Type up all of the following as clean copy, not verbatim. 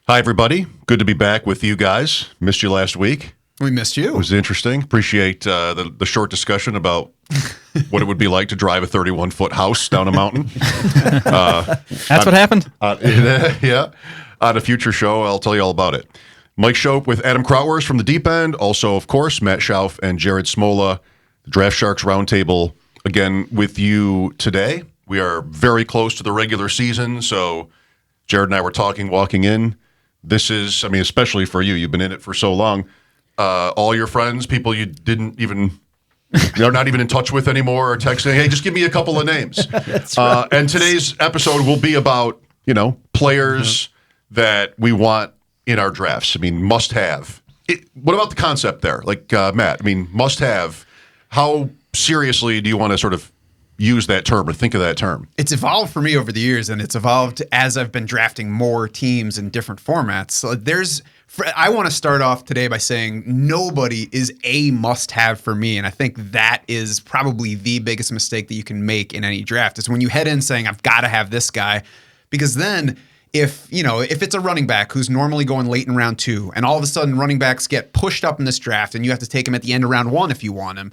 Hi, everybody. Good to be back with you guys. Missed you last week. We missed you. It was interesting. Appreciate the short discussion about what it would be like to drive a 31-foot house down a mountain. That's what happened? Yeah. On a future show, I'll tell you all about it. Mike Shope with Adam Krautwurst from the Deep End. Also, of course, Matt Schauf and Jared Smola, the Draft Sharks Roundtable, again with you today. We are very close to the regular season, so Jared and I were talking walking in. This is, I mean, especially for you, you've been in it for so long. All your friends, people you didn't even, you're not even in touch with anymore, are texting, hey, just give me a couple of names. That's right. And today's episode will be about, players that we want in our drafts. I mean, must have. What about the concept there? Like, Matt, I mean, must have. How seriously do you want to sort of use that term or think of that term? It's evolved for me over the years, and it's evolved as I've been drafting more teams in different formats. So I want to start off today by saying nobody is a must-have for me, and I think that is probably the biggest mistake that you can make in any draft is when you head in saying, I've got to have this guy, because then if it's a running back who's normally going late in round 2, and all of a sudden running backs get pushed up in this draft, and you have to take him at the end of round 1 if you want him,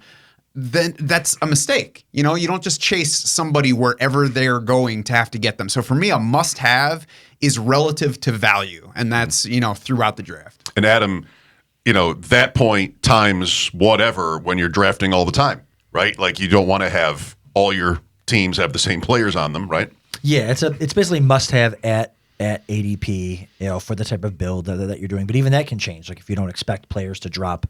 then that's a mistake. You don't just chase somebody wherever they're going to have to get them. So for me, a must-have is relative to value, and that's, throughout the draft. And Adam, that point times whatever when you're drafting all the time, right? Like you don't want to have all your teams have the same players on them, right? Yeah, it's basically must-have at ADP, for the type of build that you're doing. But even that can change. Like if you don't expect players to drop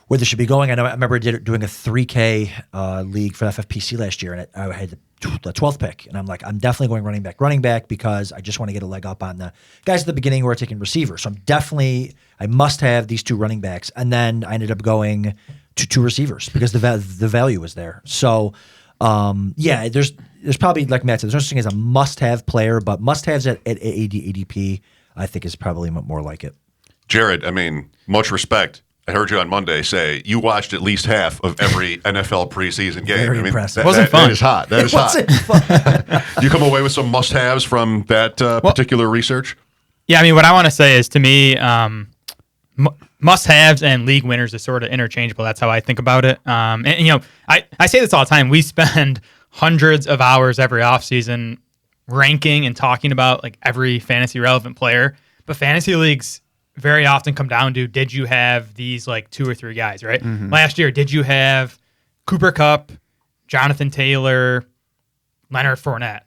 where they should be going. I remember doing a 3K league for FFPC last year, and I had the 12th pick, and I'm like, I'm definitely going running back because I just want to get a leg up on the guys at the beginning who are taking receivers. So I must have these 2 running backs, and then I ended up going to 2 receivers because the value was there. So there's probably, like Matt said, there's no such thing as a must-have player, but must-haves at ADP I think is probably more like it. Jared, I mean, much respect. I heard you on Monday say you watched at least half of every NFL preseason game. Very impressive. It wasn't fun. That is hot. That is hot. You come away with some must-haves from that particular research? Yeah, I mean, what I want to say is, to me, must-haves and league winners is sort of interchangeable. That's how I think about it. I say this all the time. We spend hundreds of hours every offseason ranking and talking about like every fantasy relevant player, but fantasy leagues very often come down to, did you have these like 2 or 3 guys, right? Mm-hmm. Last year, did you have Cooper Kupp, Jonathan Taylor, Leonard Fournette?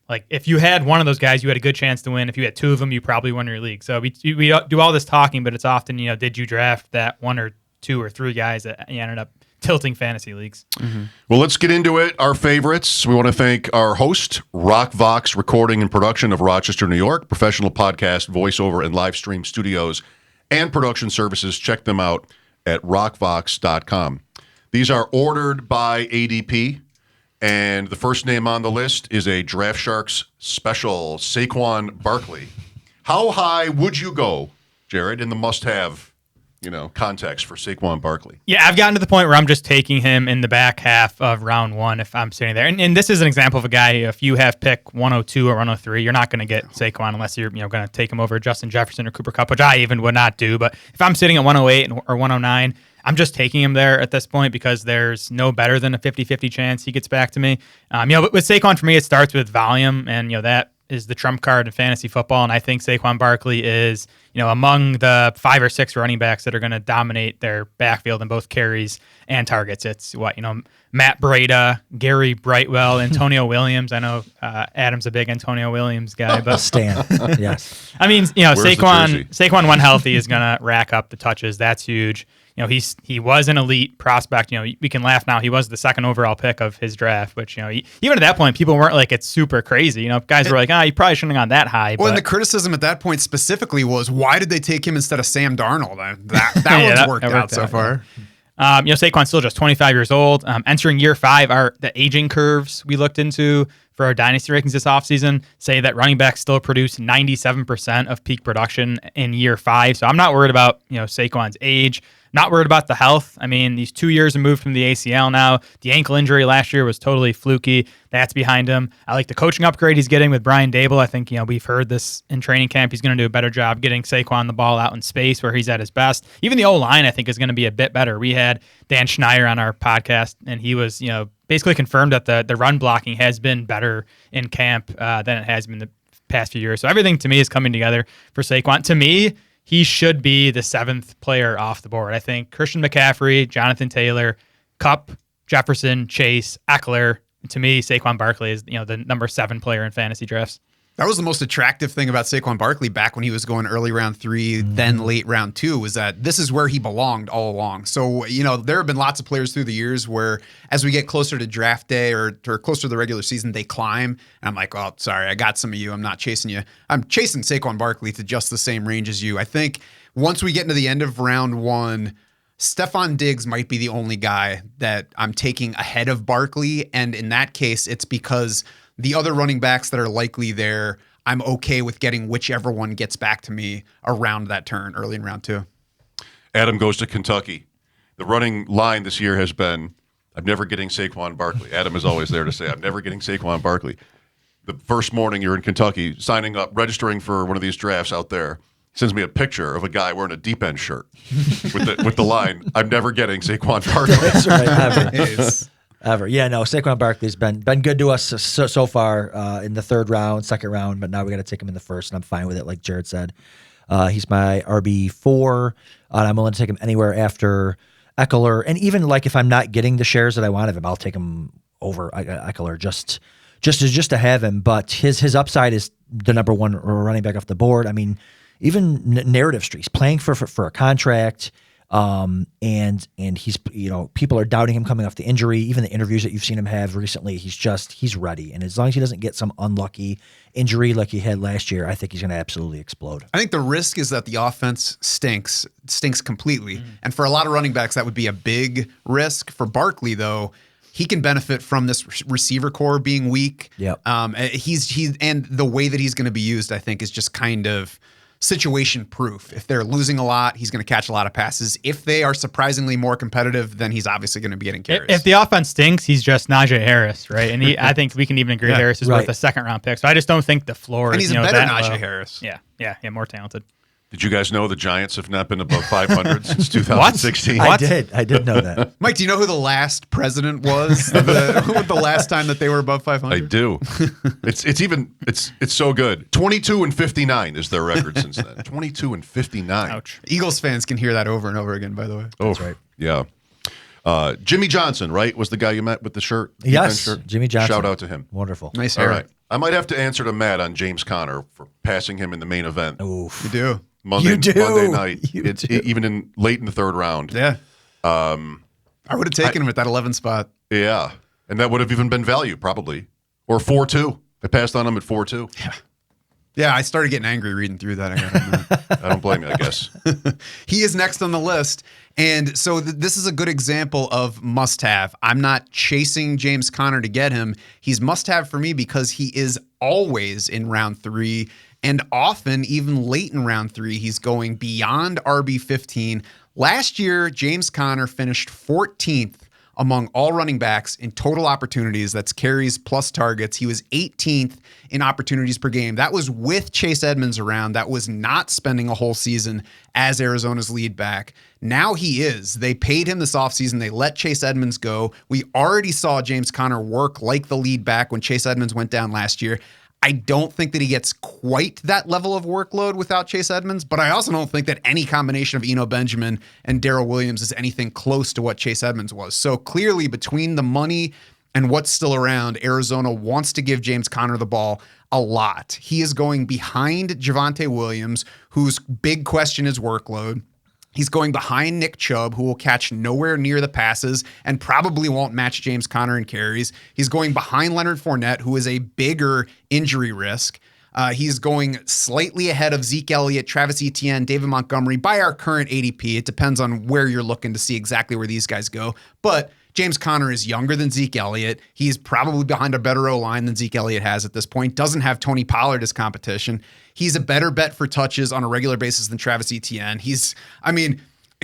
Like if you had one of those guys, you had a good chance to win. If you had 2 of them, you probably won your league. So we do all this talking, but it's often, did you draft that 1 or 2 or 3 guys that you ended up tilting fantasy leagues? Mm-hmm. Well, let's get into it. Our favorites. We want to thank our host, RockVox Recording and Production of Rochester, New York, professional podcast, voiceover, and live stream studios and production services. Check them out at rockvox.com. These are ordered by ADP, and the first name on the list is a Draft Sharks special, Saquon Barkley. How high would you go, Jared, in the must-have context for Saquon Barkley? Yeah, I've gotten to the point where I'm just taking him in the back half of round 1 if I'm sitting there. And this is an example of a guy, if you have pick 102 or 103, you're not going to get Saquon unless you're going to take him over Justin Jefferson or Cooper Kupp, which I even would not do. But if I'm sitting at 108 or 109, I'm just taking him there at this point because there's no better than a 50-50 chance he gets back to me. But with Saquon, for me, it starts with volume, and that is the trump card in fantasy football, and I think Saquon Barkley is, among the 5 or 6 running backs that are going to dominate their backfield in both carries and targets. It's Matt Breida, Gary Brightwell, Antonio Williams. I know Adam's a big Antonio Williams guy, but Stan, yes. I mean, Saquon when healthy is going to rack up the touches. That's huge. He was an elite prospect. We can laugh now. He was the 2nd overall pick of his draft, which, even at that point, people weren't like, it's super crazy. Guys were like, you probably shouldn't have gone that high. Well, and the criticism at that point specifically was, why did they take him instead of Sam Darnold? That one's worked out so far. Saquon's still just 25 years old. Entering year 5, the aging curves we looked into for our dynasty rankings this offseason say that running backs still produce 97% of peak production in year 5. So I'm not worried about, Saquon's age. Not worried about the health. I mean, these 2 years removed from the ACL now. The ankle injury last year was totally fluky. That's behind him. I like the coaching upgrade he's getting with Brian Dable. I think, we've heard this in training camp. He's going to do a better job getting Saquon the ball out in space where he's at his best. Even the O-line, I think, is going to be a bit better. We had Dan Schneier on our podcast, and he was, basically confirmed that the run blocking has been better in camp than it has been the past few years. So everything to me is coming together for Saquon. To me, he should be the 7th player off the board. I think Christian McCaffrey, Jonathan Taylor, Kupp, Jefferson, Chase, Eckler. To me, Saquon Barkley is the number 7 player in fantasy drafts. That was the most attractive thing about Saquon Barkley back when he was going early round 3, then late round 2, was that this is where he belonged all along. So, there have been lots of players through the years where as we get closer to draft day or closer to the regular season, they climb. And I'm like, oh, sorry, I got some of you. I'm not chasing you. I'm chasing Saquon Barkley to just the same range as you. I think once we get into the end of round 1, Stephon Diggs might be the only guy that I'm taking ahead of Barkley. And in that case, it's because the other running backs that are likely there, I'm okay with getting whichever one gets back to me around that turn early in round 2. Adam goes to Kentucky. The running line this year has been, I'm never getting Saquon Barkley. Adam is always there to say, I'm never getting Saquon Barkley. The first morning you're in Kentucky, signing up, registering for one of these drafts out there, sends me a picture of a guy wearing a deep end shirt with the line, I'm never getting Saquon Barkley. That's right. Ever. Yeah, no, Saquon Barkley's been good to us so far in the 3rd round, 2nd round, but now we got to take him in the 1st, and I'm fine with it, like Jared said. He's my RB4, and I'm willing to take him anywhere after Eckler. And even like if I'm not getting the shares that I want of him, I'll take him over Eckler just to have him. But his upside is the number 1 running back off the board. I mean, even narrative streaks, playing for a contract. And he's, people are doubting him coming off the injury. Even the interviews that you've seen him have recently, he's ready. And as long as he doesn't get some unlucky injury like he had last year, I think he's going to absolutely explode. I think the risk is that the offense stinks completely. And for a lot of running backs, that would be a big risk. For Barkley, though, he can benefit from this receiver core being weak. Yep. And the way that he's going to be used, I think, is just kind of situation proof. If they're losing a lot, he's going to catch a lot of passes. If they are surprisingly more competitive, then he's obviously going to be getting carries. If the offense stinks, he's just Najee Harris, right? And I think we can even agree Harris is worth a 2nd round pick. So I just don't think the floor and is, he's a better Najee low. Harris. Yeah, more talented. Did you guys know the Giants have not been above 500 since 2016? I did know that. Mike, do you know who the last president was? the last time that they were above 500? I do. It's so good. 22-59 is their record since then. 22-59. Ouch. Eagles fans can hear that over and over again, by the way. That's right. Yeah. Jimmy Johnson, right, was the guy you met with the shirt? Yes, shirt? Jimmy Johnson. Shout out to him. Wonderful. Nice hair. All right. I might have to answer to Matt on James Conner for passing him in the main event. Oof. You do. Monday night. Do. Even late in the 3rd round. Yeah. I would have taken him at that 11 spot. Yeah. And that would have even been value, probably. Or 4-2. I passed on him at 4-2. Yeah, I started getting angry reading through that. I don't blame you, I guess. He is next on the list. And so this is a good example of must-have. I'm not chasing James Conner to get him. He's must-have for me because he is always in round 3. And often, even late in round 3, he's going beyond RB15. Last year, James Conner finished 14th among all running backs in total opportunities. That's carries plus targets. He was 18th in opportunities per game. That was with Chase Edmonds around. That was not spending a whole season as Arizona's lead back. Now he is. They paid him this offseason. They let Chase Edmonds go. We already saw James Conner work like the lead back when Chase Edmonds went down last year. I don't think that he gets quite that level of workload without Chase Edmonds, but I also don't think that any combination of Eno Benjamin and Darrell Williams is anything close to what Chase Edmonds was. So clearly between the money and what's still around, Arizona wants to give James Conner the ball a lot. He is going behind Javonte Williams, whose big question is workload. He's going behind Nick Chubb, who will catch nowhere near the passes and probably won't match James Conner in carries. He's going behind Leonard Fournette, who is a bigger injury risk. He's going slightly ahead of Zeke Elliott, Travis Etienne, David Montgomery by our current ADP. It depends on where you're looking to see exactly where these guys go. But James Conner is younger than Zeke Elliott. He's probably behind a better O-line than Zeke Elliott has at this point. Doesn't have Tony Pollard as competition. He's a better bet for touches on a regular basis than Travis Etienne.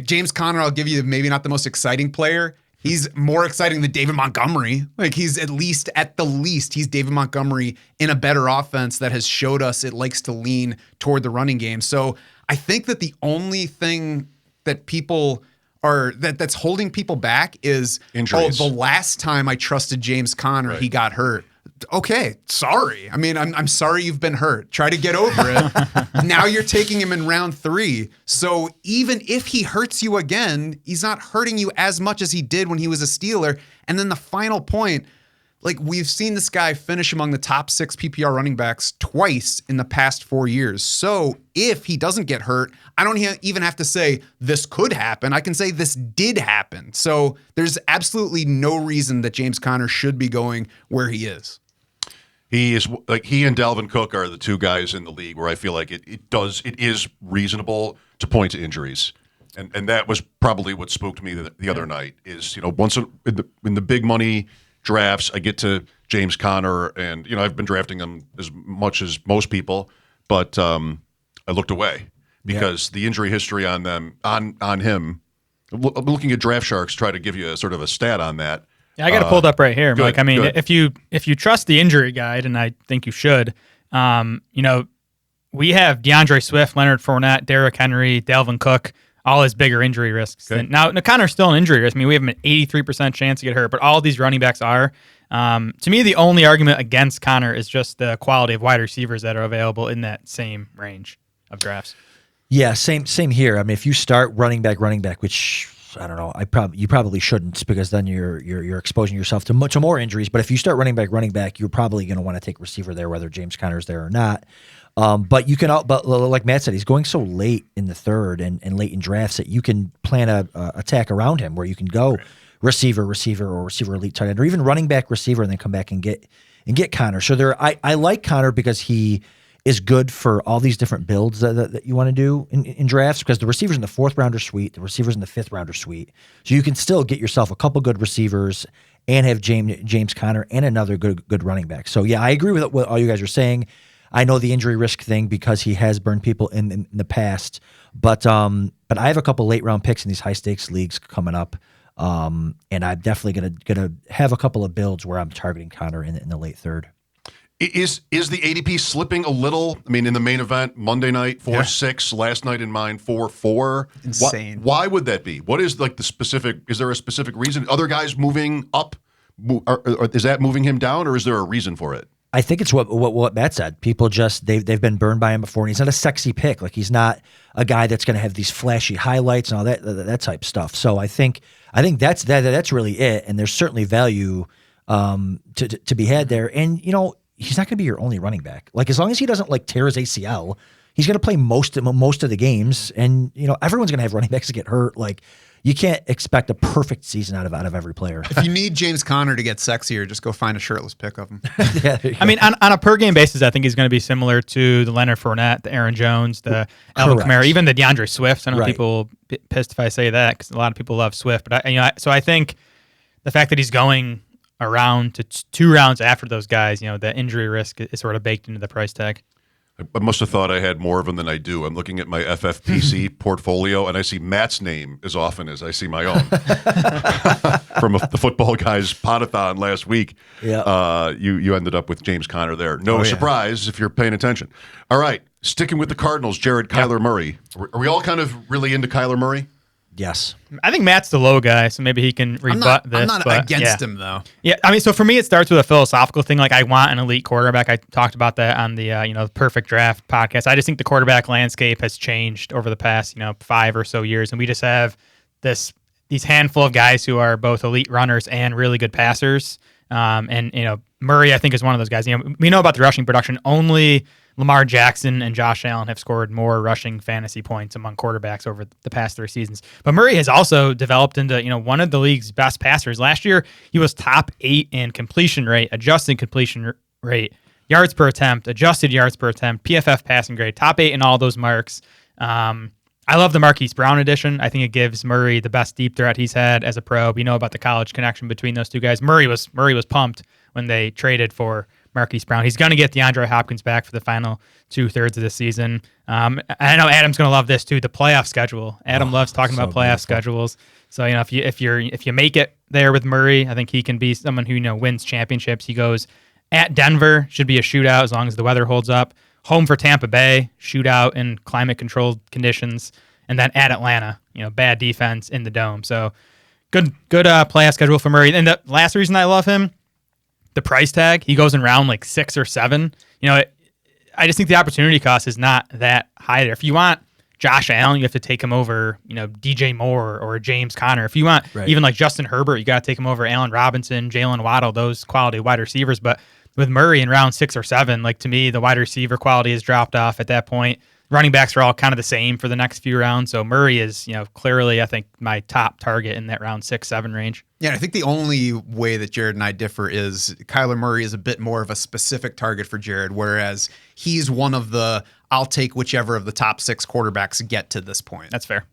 James Conner, I'll give you maybe not the most exciting player. He's more exciting than David Montgomery. Like he's at the least, he's David Montgomery in a better offense that has showed us it likes to lean toward the running game. So I think that the only thing that people are that's holding people back is injuries. The last time I trusted James Conner, he got hurt. Okay, sorry. I mean, I'm sorry you've been hurt. Try to get over it. Now you're taking him in round 3. So even if he hurts you again, he's not hurting you as much as he did when he was a Steeler. And then the final point, like we've seen this guy finish among the top 6 PPR running backs twice in the past 4 years. So if he doesn't get hurt, I don't even have to say this could happen. I can say this did happen. So there's absolutely no reason that James Conner should be going where he is. He is like he and Dalvin Cook are the 2 guys in the league where I feel like it is reasonable to point to injuries, and that was probably what spooked me the other night. Is once in the big money drafts, I get to James Conner, and I've been drafting him as much as most people, but I looked away because the injury history on him. I'm looking at Draft Sharks, try to give you a sort of a stat on that. Yeah, I got it pulled up right here. Good, like, I mean, good. if you trust the injury guide, and I think you should, we have DeAndre Swift, Leonard Fournette, Derrick Henry, Dalvin Cook, all his bigger injury risks. Okay. And now Connor's still an injury risk. I mean, we have an 83% chance to get hurt, but all these running backs are. To me, the only argument against Connor is just the quality of wide receivers that are available in that same range of drafts. Yeah, same here. I mean, if you start running back, which I don't know, you probably shouldn't, because then you're exposing yourself to more injuries. But if you start running back, you're probably going to want to take receiver there, whether James Conner's there or not. But you can, but like Matt said, he's going so late in the third and late in drafts that you can plan a attack around him where you can go receiver, or receiver elite tight end, or even running back receiver, and then come back and get Conner. So I like Conner because he is good for all these different builds that you want to do in drafts, because the receivers in the 4th round are sweet, the receivers in the 5th round are sweet. So you can still get yourself a couple good receivers and have James Conner and another good running back. So yeah, I agree with what all you guys are saying. I know the injury risk thing because he has burned people in the past, but I have a couple late round picks in these high stakes leagues coming up, and I'm definitely gonna have a couple of builds where I'm targeting Conner in the late 3rd. Is the ADP slipping a little? I mean, in the main event, Monday night, 4-6, last night in mine, 4-4. Insane. Why would that be? What is like the specific, is there a specific reason? Other guys moving up, or is that moving him down, or is there a reason for it? I think it's what Matt said. People just, they've been burned by him before, and he's not a sexy pick. Like, he's not a guy that's going to have these flashy highlights and all that type of stuff. So I think that's really it, and there's certainly value to be had there. And, he's not going to be your only running back. Like, as long as he doesn't tear his ACL, he's going to play most of the games. And everyone's going to have running backs that get hurt. Like, you can't expect a perfect season out of every player. If you need James Conner to get sexier, just go find a shirtless pic of him. I mean, on a per game basis, I think he's going to be similar to the Leonard Fournette, the Aaron Jones, the Alvin Kamara, even the DeAndre Swift. I know people pissed if I say that, because a lot of people love Swift. But so I think the fact that he's going around to 2 rounds after those guys, the injury risk is sort of baked into the price tag. I must have thought I had more of them than I do. I'm looking at my FFPC portfolio, and I see Matt's name as often as I see my own. From the Football Guys Podathon last week, you ended up with James Conner there. No surprise if you're paying attention. All right, sticking with the Cardinals, Jared, Kyler Murray. Are we all kind of really into Kyler Murray? Yes. I think Matt's the low guy, so maybe he can rebut this. I'm not against him, though. Yeah, I mean, so for me, it starts with a philosophical thing. Like, I want an elite quarterback. I talked about that on the Perfect Draft podcast. I just think the quarterback landscape has changed over the past 5 or so years, and we just have these handful of guys who are both elite runners and really good passers. And Murray, I think, is one of those guys. We know about the rushing production. Only Lamar Jackson and Josh Allen have scored more rushing fantasy points among quarterbacks over the past 3 seasons. But Murray has also developed into, one of the league's best passers. Last year, he was top 8 in completion rate, adjusted completion rate, yards per attempt, adjusted yards per attempt, PFF passing grade, top 8 in all those marks. I love the Marquise Brown edition. I think it gives Murray the best deep threat he's had as a pro. We know about the college connection between those 2 guys. Murray was pumped when they traded for Marquise Brown. He's going to get DeAndre Hopkins back for the final 2/3 of the season. I know Adam's going to love this too. The playoff schedule. Adam loves talking about playoff schedules. So if you make it there with Murray, I think he can be someone who wins championships. He goes at Denver, should be a shootout as long as the weather holds up. Home for Tampa Bay, shootout in climate controlled conditions, and then at Atlanta, bad defense in the dome. So good playoff schedule for Murray. And the last reason I love him, the price tag. He goes in round like 6 or 7. I just think the opportunity cost is not that high there. If you want Josh Allen, you have to take him over, DJ Moore or James Conner. If you want even like Justin Herbert, you got to take him over Allen Robinson, Jalen Waddle, those quality wide receivers. But with Murray in round 6 or 7, like to me, the wide receiver quality has dropped off at that point. Running backs are all kind of the same for the next few rounds. So Murray is, clearly, I think, my top target in that round 6-7 range. Yeah, I think the only way that Jared and I differ is Kyler Murray is a bit more of a specific target for Jared, whereas he's one of the I'll take whichever of the top 6 quarterbacks get to this point. That's fair.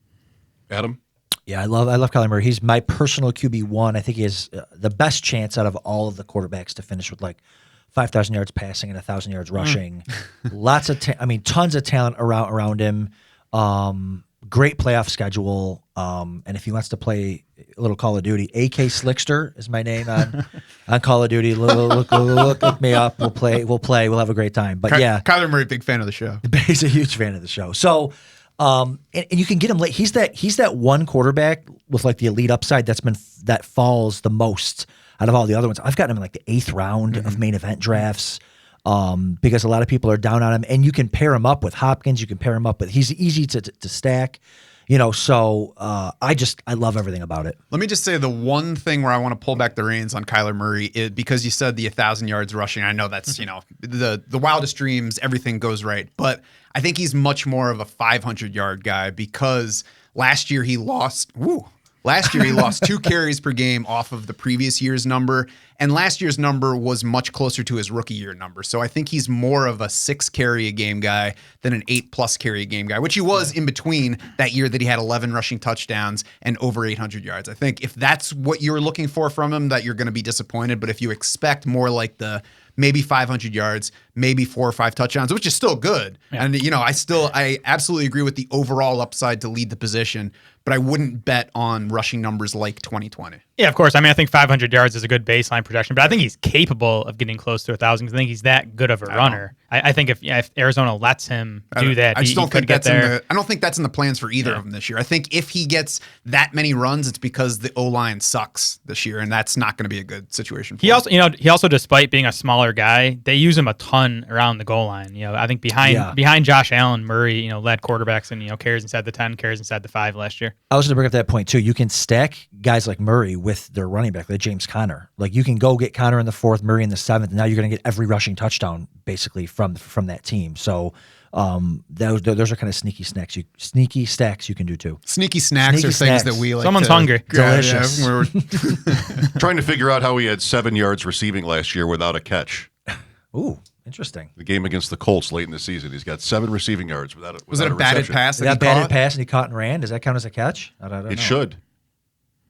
Adam? Yeah, I love Kyler Murray. He's my personal QB1. I think he has the best chance out of all of the quarterbacks to finish with like 5,000 yards passing and 1,000 yards rushing. Tons of talent around him. Great playoff schedule. And if he wants to play a little Call of Duty, AK Slickster is my name on Call of Duty. Look me up. We'll play. We'll have a great time. But Kyler Murray, big fan of the show. He's a huge fan of the show. So, and you can get him late. He's that one quarterback with like the elite upside that falls the most out of all the other ones. I've gotten him in like the 8th round of main event drafts because a lot of people are down on him. And you can pair him up with Hopkins. You can pair him up with – he's easy to stack. So I love everything about it. Let me just say the one thing where I want to pull back the reins on Kyler Murray is because you said the 1,000 yards rushing. I know that's, the wildest dreams, everything goes right. But I think he's much more of a 500-yard guy because last year he lost 2 carries per game off of the previous year's number, and last year's number was much closer to his rookie year number. So I think he's more of a 6 carry a game guy than an 8+ carry a game guy, which he was in between that year that he had 11 rushing touchdowns and over 800 yards. I think if that's what you're looking for from him, that you're going to be disappointed. But if you expect more like the maybe 500 yards, maybe 4 or 5 touchdowns, which is still good. Yeah. And, I absolutely agree with the overall upside to lead the position, but I wouldn't bet on rushing numbers like 2020. Yeah, of course. I think 500 yards is a good baseline projection, but I think he's capable of getting close to 1,000 because I think he's that good of a runner. I think if Arizona lets him do that, I just don't think that's there. I don't think that's in the plans for either of them this year. I think if he gets that many runs, it's because the O-line sucks this year, and that's not going to be a good situation for him. He also, despite being a smaller guy, they use him a ton around the goal line. I think behind Josh Allen, Murray, led quarterbacks and carries inside the 10, carries inside the 5 last year. I was going to bring up that point too. You can stack guys like Murray with their running back, like James Conner. Like you can go get Conner in the 4th, Murray in the 7th, and now you're going to get every rushing touchdown basically from that team. So those are kind of sneaky stacks you can do too. Sneaky snacks are things that we like. Someone's hungry. Delicious. Trying to figure out how he had 7 yards receiving last year without a catch. Ooh, interesting. The game against the Colts late in the season, he's got 7 receiving yards without a Was it a batted pass that he caught? Batted pass and he caught and ran. Does that count as a catch? I don't know. It should.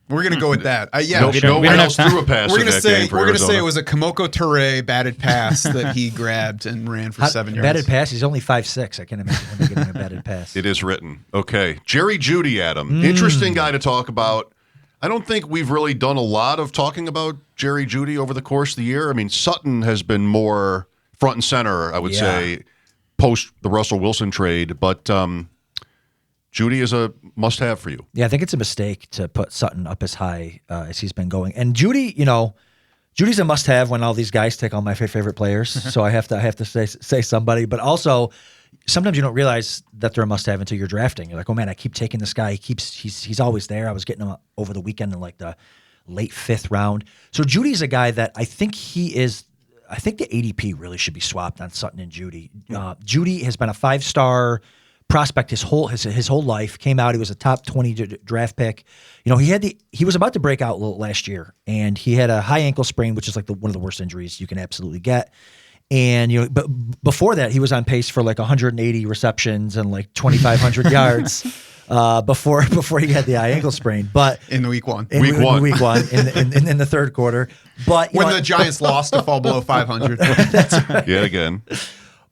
We're going to go with that. No one else threw a pass in that game for We're going to Arizona. say it was a Komoko Toure batted pass that he grabbed and ran for 7 yards. Batted pass? He's only 5'6". I can't imagine him getting a batted pass. It is written. Okay. Jerry Jeudy, Adam. Interesting guy to talk about. I don't think we've really done a lot of talking about Jerry Jeudy over the course of the year. Sutton has been more front and center, I would say, post the Russell Wilson trade. But Jeudy is a must-have for you. Yeah, I think it's a mistake to put Sutton up as high as he's been going. And Jeudy, Judy's a must-have when all these guys take all my favorite players. So I have to say somebody. But also, sometimes you don't realize that they're a must-have until you're drafting. You're like, oh man, I keep taking this guy. He's always there. I was getting him over the weekend in like the late 5th round. So Judy's a guy that I think I think the ADP really should be swapped on Sutton and Jeudy. Jeudy has been a 5-star prospect his whole life. Came out, he was a top 20 draft pick. He was about to break out last year, and he had a high ankle sprain, which is like one of the worst injuries you can absolutely get. And but before that, he was on pace for like 180 receptions and like 2,500 yards. before he had the eye ankle sprain. But in week one. in week one in the third quarter. But when the Giants lost to fall below 500. that's right. Yet again.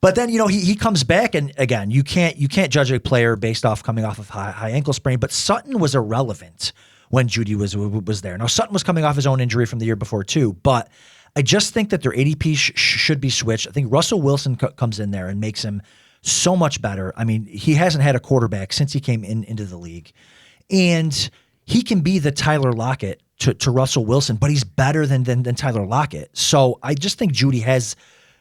But then he comes back, and again you can't judge a player based off coming off of high ankle sprain. But Sutton was irrelevant when Jeudy was there. Now Sutton was coming off his own injury from the year before too, but I just think that their ADP should be switched. I think Russell Wilson comes in there and makes him so much better. I mean, he hasn't had a quarterback since he came into the league, and he can be the Tyler Lockett to Russell Wilson, but he's better than Tyler Lockett. So I just think Jeudy has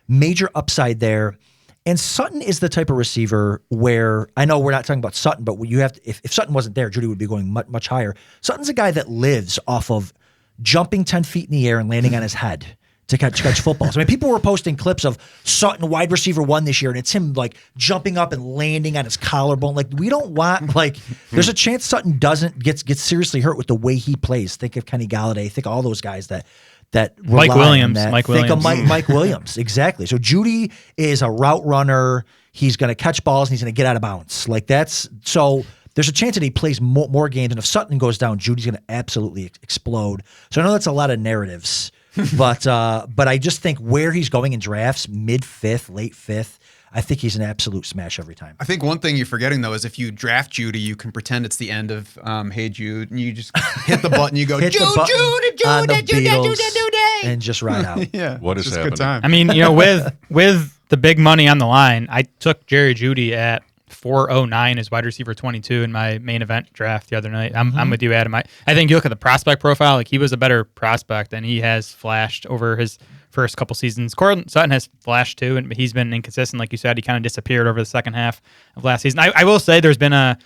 major upside there. And Sutton is the type of receiver where, I know we're not talking about Sutton, but you have to, if Sutton wasn't there, Jeudy would be going much, much higher. Sutton's a guy that lives off of jumping 10 feet in the air and landing on his head to catch footballs. I mean, people were posting clips of Sutton wide receiver 1 this year, and it's him like jumping up and landing on his collarbone. Like, we don't want, like, there's a chance Sutton doesn't get seriously hurt with the way he plays. Think of Kenny Galladay. Think of all those guys that Mike Williams. Think of Mike Williams. Exactly. So Jeudy is a route runner. He's going to catch balls and he's going to get out of bounds. Like, that's so. There's a chance that he plays more games, and if Sutton goes down, Judy's going to absolutely explode. So I know that's a lot of narratives, but I just think where he's going in drafts, mid-5th, late 5th, I think he's an absolute smash every time. I think one thing you're forgetting, though, is if you draft Jeudy, you can pretend it's the end of Hey Jude, and you just hit the button, you go, Hit the Jude, button Jude, on the Jude, Jude, Beatles Jude, Jude, Jude. and just ride out. Yeah. What is it's just happening? Good time. I mean, with the big money on the line, I took Jerry Jeudy at 409 as wide receiver 22 in my main event draft the other night. I'm with you, Adam. I think you look at the prospect profile, like, he was a better prospect than he has flashed over his first couple seasons. Courtland Sutton has flashed too, and he's been inconsistent. Like you said, he kind of disappeared over the second half of last season. I will say there's been a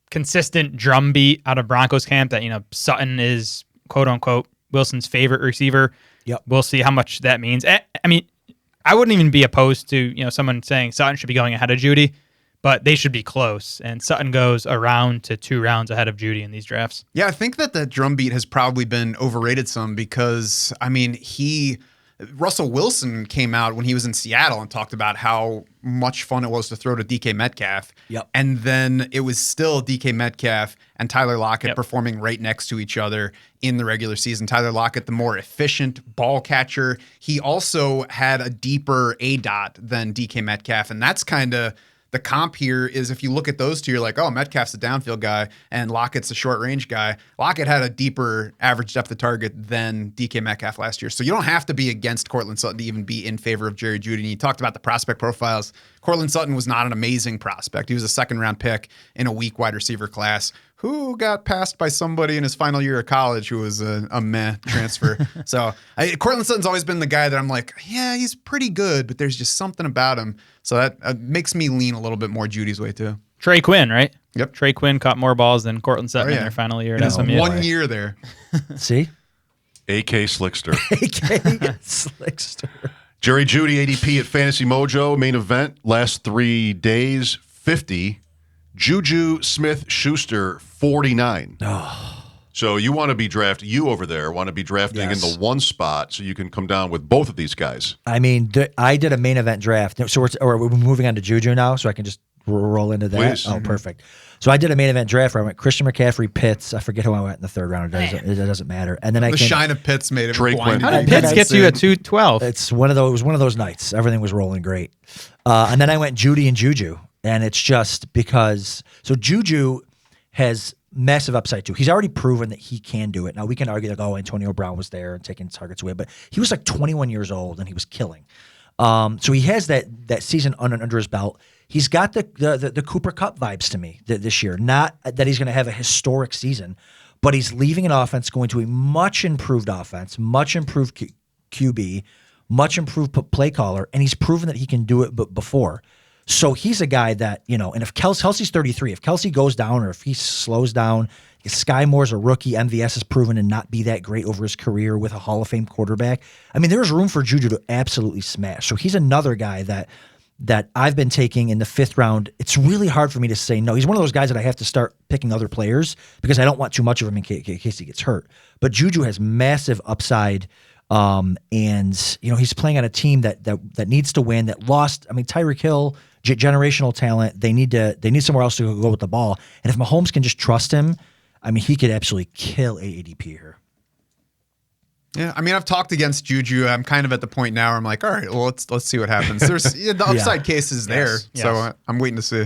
consistent drumbeat out of Broncos camp that Sutton is quote unquote Wilson's favorite receiver. Yep. We'll see how much that means. I mean, I wouldn't even be opposed to someone saying Sutton should be going ahead of Jeudy, but they should be close. And Sutton goes around to 2 rounds ahead of Jeudy in these drafts. Yeah, I think that the drumbeat has probably been overrated some because, I mean, Russell Wilson came out when he was in Seattle and talked about how much fun it was to throw to DK Metcalf. Yep. And then it was still DK Metcalf and Tyler Lockett performing right next to each other in the regular season. Tyler Lockett, the more efficient ball catcher. He also had a deeper ADOT than DK Metcalf, and that's kind of the comp here. Is if you look at those two, you're like, oh, Metcalf's a downfield guy and Lockett's a short range guy. Lockett had a deeper average depth of target than DK Metcalf last year. So you don't have to be against Courtland Sutton to even be in favor of Jerry Jeudy. And you talked about the prospect profiles. Courtland Sutton was not an amazing prospect. He was a 2nd round pick in a weak wide receiver class who got passed by somebody in his final year of college who was a meh transfer. So Courtland Sutton's always been the guy that I'm like, yeah, he's pretty good, but there's just something about him. So that makes me lean a little bit more Judy's way too. Trey Quinn, right? Yep. Trey Quinn caught more balls than Courtland Sutton in their final year at SMU. 1 year there. See? AK Slickster. AK Slickster. Jerry Jeudy, ADP at Fantasy Mojo. Main event, last 3 days, 50. Juju Smith-Schuster, 49. Oh. So you want to be drafting, you over there want to be drafting in the 1 spot so you can come down with both of these guys. I mean, I did a main event draft. So we're moving on to Juju now, so I can just roll into that. Please. Oh, perfect. So I did a main event draft where I went Christian McCaffrey, Pitts. I forget who I went in the 3rd round. It doesn't matter. And then The shine of Pitts made him Trey blind. Quinn. How did Pitts get you at 212? It was one of those nights. Everything was rolling great. And then I went Jeudy and Juju. And it's just because – so Juju has massive upside too. He's already proven that he can do it. Now, we can argue like, oh, Antonio Brown was there and taking targets away. But he was like 21 years old and he was killing. So he has that season under his belt. He's got the Cooper Kupp vibes to me this year. Not that he's going to have a historic season, but he's leaving an offense going to a much improved offense, much improved QB, much improved play caller, and he's proven that he can do it before. So he's a guy that, and if Kelsey's 33, if Kelsey goes down or if he slows down, Sky Moore's a rookie. MVS has proven to not be that great over his career with a Hall of Fame quarterback. I mean, there's room for Juju to absolutely smash. So he's another guy that I've been taking in the 5th round. It's really hard for me to say no. He's one of those guys that I have to start picking other players because I don't want too much of him in case he gets hurt. But Juju has massive upside. And he's playing on a team that needs to win, that lost. I mean, Tyreek Hill, generational talent. They need somewhere else to go with the ball. And if Mahomes can just trust him, I mean, he could absolutely kill ADP here. Yeah, I mean, I've talked against Juju. I'm kind of at the point now where I'm like, all right, well, let's see what happens. There's the upside case is there, so I'm waiting to see.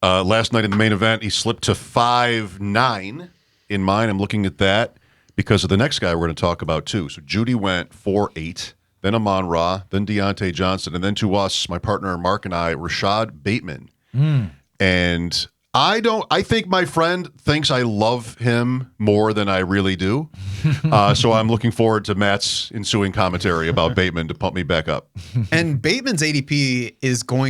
Last night in the main event, he slipped to 5-9 in mine. I'm looking at that because of the next guy we're going to talk about too. So Jeudy went 4-8, then Amon-Ra, then Deontay Johnson, and then to us, my partner Mark and I, Rashad Bateman. And I think my friend thinks I love him more than I really do. So I'm looking forward to Matt's ensuing commentary about Bateman to pump me back up. And Bateman's ADP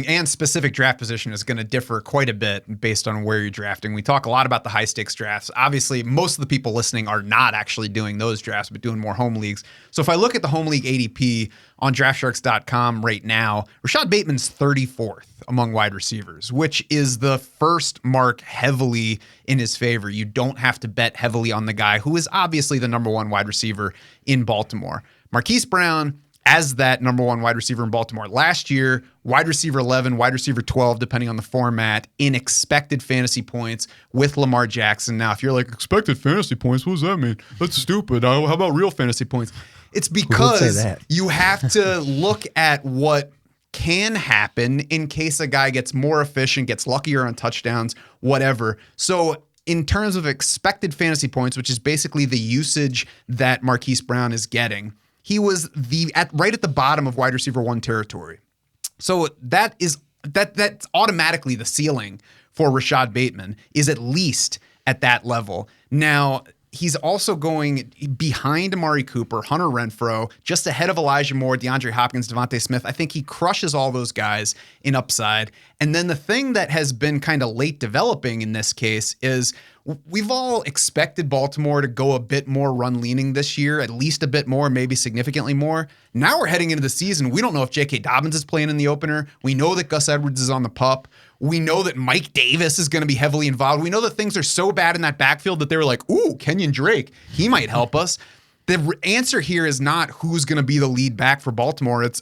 and specific draft position is going to differ quite a bit based on where you're drafting. We talk a lot about the high stakes drafts. Obviously, most of the people listening are not actually doing those drafts, but doing more home leagues. So if I look at the home league ADP on draftsharks.com right now, Rashad Bateman's 34th among wide receivers, which is the first mark heavily in his favor. You don't have to bet heavily on the guy who is obviously the number one wide receiver in Baltimore. Marquise Brown as that number one wide receiver in Baltimore last year, wide receiver 11, wide receiver 12, depending on the format, in expected fantasy points with Lamar Jackson. Now, if you're like, expected fantasy points, what does that mean? That's stupid. How about real fantasy points? It's because you have to look at what can happen in case a guy gets more efficient, gets luckier on touchdowns, whatever. So in terms of expected fantasy points, which is basically the usage that Marquise Brown is getting, he was right at the bottom of wide receiver 1 territory. So that's automatically the ceiling for Rashad Bateman is at least at that level. Now, he's also going behind Amari Cooper, Hunter Renfrow, just ahead of Elijah Moore, DeAndre Hopkins, Devontae Smith. I think he crushes all those guys in upside. And then the thing that has been kind of late developing in this case is we've all expected Baltimore to go a bit more run leaning this year, at least a bit more, maybe significantly more. Now we're heading into the season. We don't know if J.K. Dobbins is playing in the opener. We know that Gus Edwards is on the pup. We know that Mike Davis is going to be heavily involved. We know that things are so bad in that backfield that they were like, ooh, Kenyon Drake, he might help us. The answer here is not who's going to be the lead back for Baltimore. It's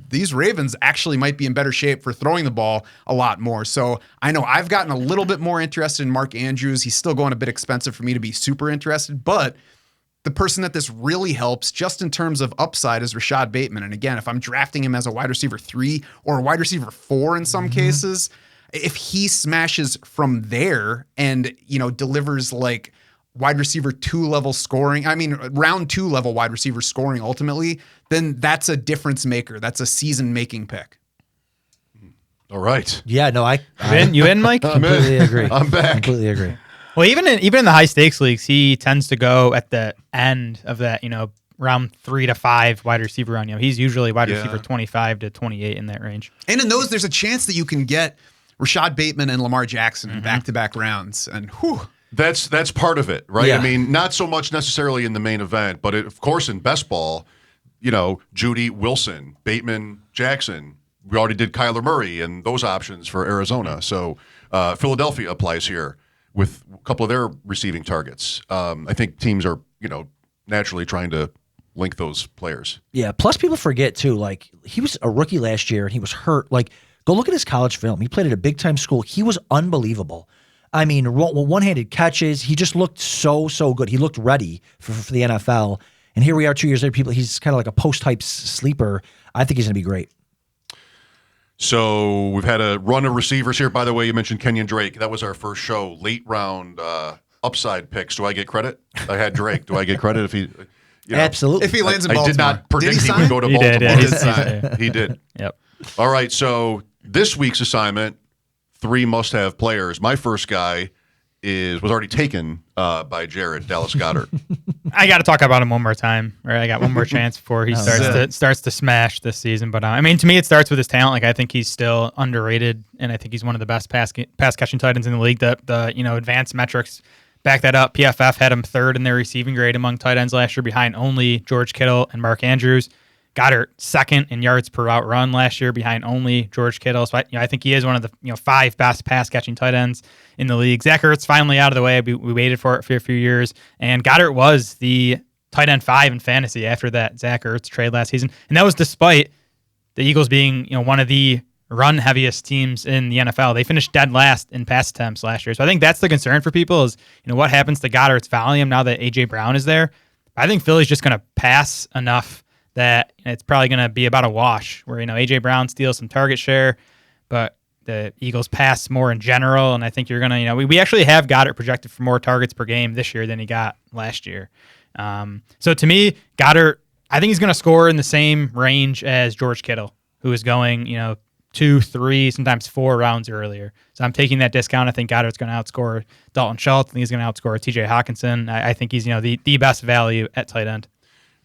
these Ravens actually might be in better shape for throwing the ball a lot more. So I know I've gotten a little bit more interested in Mark Andrews. He's still going a bit expensive for me to be super interested, but the person that this really helps just in terms of upside is Rashad Bateman. And again, if I'm drafting him as a wide receiver 3 or a wide receiver 4 in some cases, if he smashes from there and, delivers like wide receiver 2 level scoring, round 2 level wide receiver scoring ultimately, then that's a difference maker. That's a season making pick. All right. Yeah, no, You in, Mike? completely agree. I'm back. Completely agree. Well, even in the high stakes leagues, he tends to go at the end of that, round 3 to 5 wide receiver round. He's usually wide receiver 25 to 28 in that range. And in those, there's a chance that you can get Rashad Bateman and Lamar Jackson in back-to-back rounds. And whew. That's part of it, right? Yeah. I mean, not so much necessarily in the main event, but of course in best ball, Jeudy, Wilson, Bateman, Jackson. We already did Kyler Murray and those options for Arizona. So Philadelphia applies here with a couple of their receiving targets. I think teams are, naturally trying to link those players. Yeah. Plus, people forget too. Like he was a rookie last year and he was hurt. Like go look at his college film. He played at a big time school. He was unbelievable. I mean, one-handed catches. He just looked so good. He looked ready for the NFL. And here we are 2 years later. He's kind of like a post-type sleeper. I think he's going to be great. So we've had a run of receivers here. By the way, you mentioned Kenyon Drake. That was our first show, late round upside picks. Do I get credit? I had Drake. Do I get credit if he? Absolutely. If he lands in Baltimore. I did not predict he would go to He Baltimore. did, He did. Yep. All right. So this week's assignment, 3 must-have players. My first guy was already taken by Jared, Dallas Goedert. I got to talk about him one more time. Right, I got one more chance before he starts to smash this season. But to me, it starts with his talent. Like I think he's still underrated, and I think he's one of the best pass catching tight ends in the league. The advanced metrics back that up. PFF had him 3rd in their receiving grade among tight ends last year, behind only George Kittle and Mark Andrews. Goedert 2nd in yards per route run last year, behind only George Kittle. So I think he is one of the 5 best pass catching tight ends in the league. Zach Ertz finally out of the way. We waited for it for a few years, and Goedert was the tight end 5 in fantasy after that Zach Ertz trade last season. And that was despite the Eagles being, one of the run heaviest teams in the NFL. They finished dead last in pass attempts last year. So I think that's the concern for people is, what happens to Goedert's volume now that A.J. Brown is there. I think Philly's just going to pass enough that it's probably going to be about a wash where, A.J. Brown steals some target share, but the Eagles pass more in general. And I think you're going to, we actually have Goedert projected for more targets per game this year than he got last year. So to me, Goedert, I think he's going to score in the same range as George Kittle, who is going, 2, 3, sometimes 4 rounds earlier. So I'm taking that discount. I think Goedert's going to outscore Dalton Schultz. I think he's going to outscore T.J. Hawkinson. I think he's, the best value at tight end.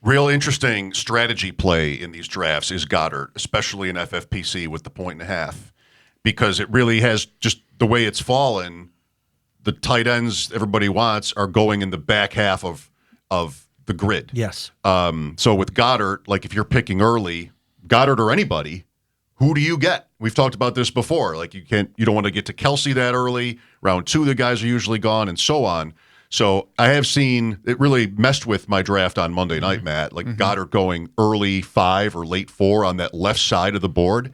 Real interesting strategy play in these drafts is Goedert, especially in FFPC with the 1.5, because it really has just the way it's fallen. The tight ends everybody wants are going in the back half of the grid. Yes. So with Goedert, like if you're picking early, Goedert or anybody, who do you get? We've talked about this before. Like you don't want to get to Kelsey that early. Round 2, the guys are usually gone, and so on. So I have seen it really messed with my draft on Monday night, Matt. Like Goedert going early 5 or late 4 on that left side of the board,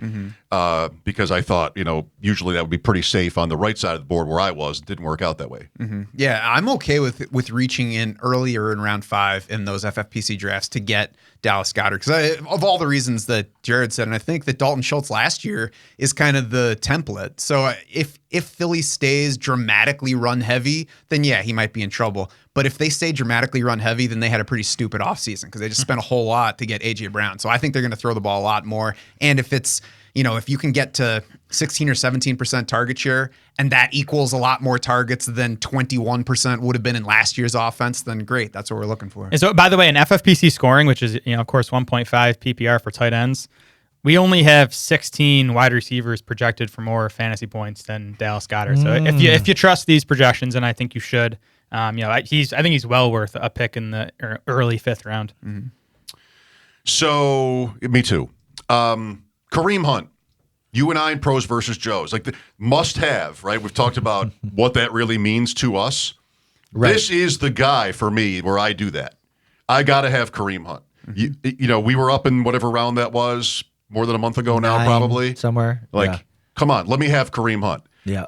because I thought, usually that would be pretty safe on the right side of the board where I was. It didn't work out that way. Yeah, I'm okay with reaching in earlier in round 5 in those FFPC drafts to get Dallas Goedert, because of all the reasons that Jared said, and I think that Dalton Schultz last year is kind of the template. So if Philly stays dramatically run heavy, then yeah, he might be in trouble. But if they stay dramatically run heavy, then they had a pretty stupid offseason because they just spent a whole lot to get A.J. Brown. So I think they're going to throw the ball a lot more. And if it's, if you can get to 16 or 17% target share and that equals a lot more targets than 21% would have been in last year's offense, then great. That's what we're looking for. And so, by the way, in FFPC scoring, which is, of course, 1.5 PPR for tight ends, we only have 16 wide receivers projected for more fantasy points than Dallas Goedert. So if you trust these projections, and I think you should, I think he's well worth a pick in the early 5th round. So me too. Kareem Hunt, you and I in Pros versus Joes, like the must have, right? We've talked about what that really means to us. Right. This is the guy for me where I do that. I got to have Kareem Hunt. We were up in whatever round that was, more than a month ago now, 9, probably. Somewhere. Come on, let me have Kareem Hunt. Yeah.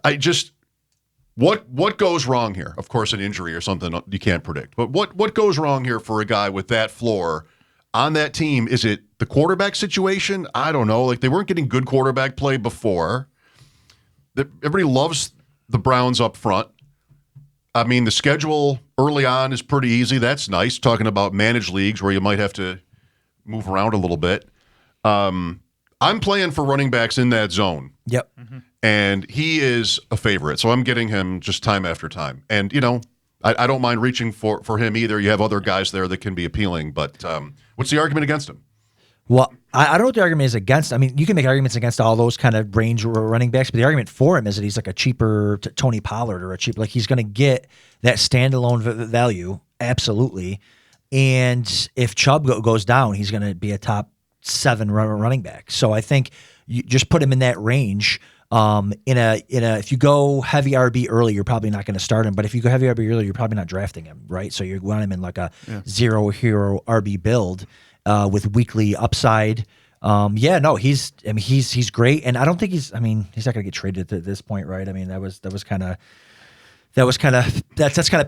What goes wrong here? Of course, an injury or something you can't predict. But what goes wrong here for a guy with that floor on that team? Is it the quarterback situation? I don't know. Like they weren't getting good quarterback play before. Everybody loves the Browns up front. I mean, the schedule early on is pretty easy. That's nice. Talking about managed leagues where you might have to move around a little bit. I'm playing for running backs in that zone. Yep. And he is a favorite. So I'm getting him just time after time. And, I don't mind reaching for him either. You have other guys there that can be appealing. But what's the argument against him? Well, I don't know what the argument is against. I mean, you can make arguments against all those kind of range running backs, but the argument for him is that he's like a cheaper Tony Pollard or he's going to get that standalone value. Absolutely. And if Chubb goes down, he's going to be a top 7 running back. So I think you just put him in that range. If you go heavy RB early, you're probably not going to start him. But if you go heavy RB early, you're probably not drafting him, right? So you want him in like a zero hero RB build with weekly upside. He's great, and I don't think he's not going to get traded at this point, right? I mean, that's kind of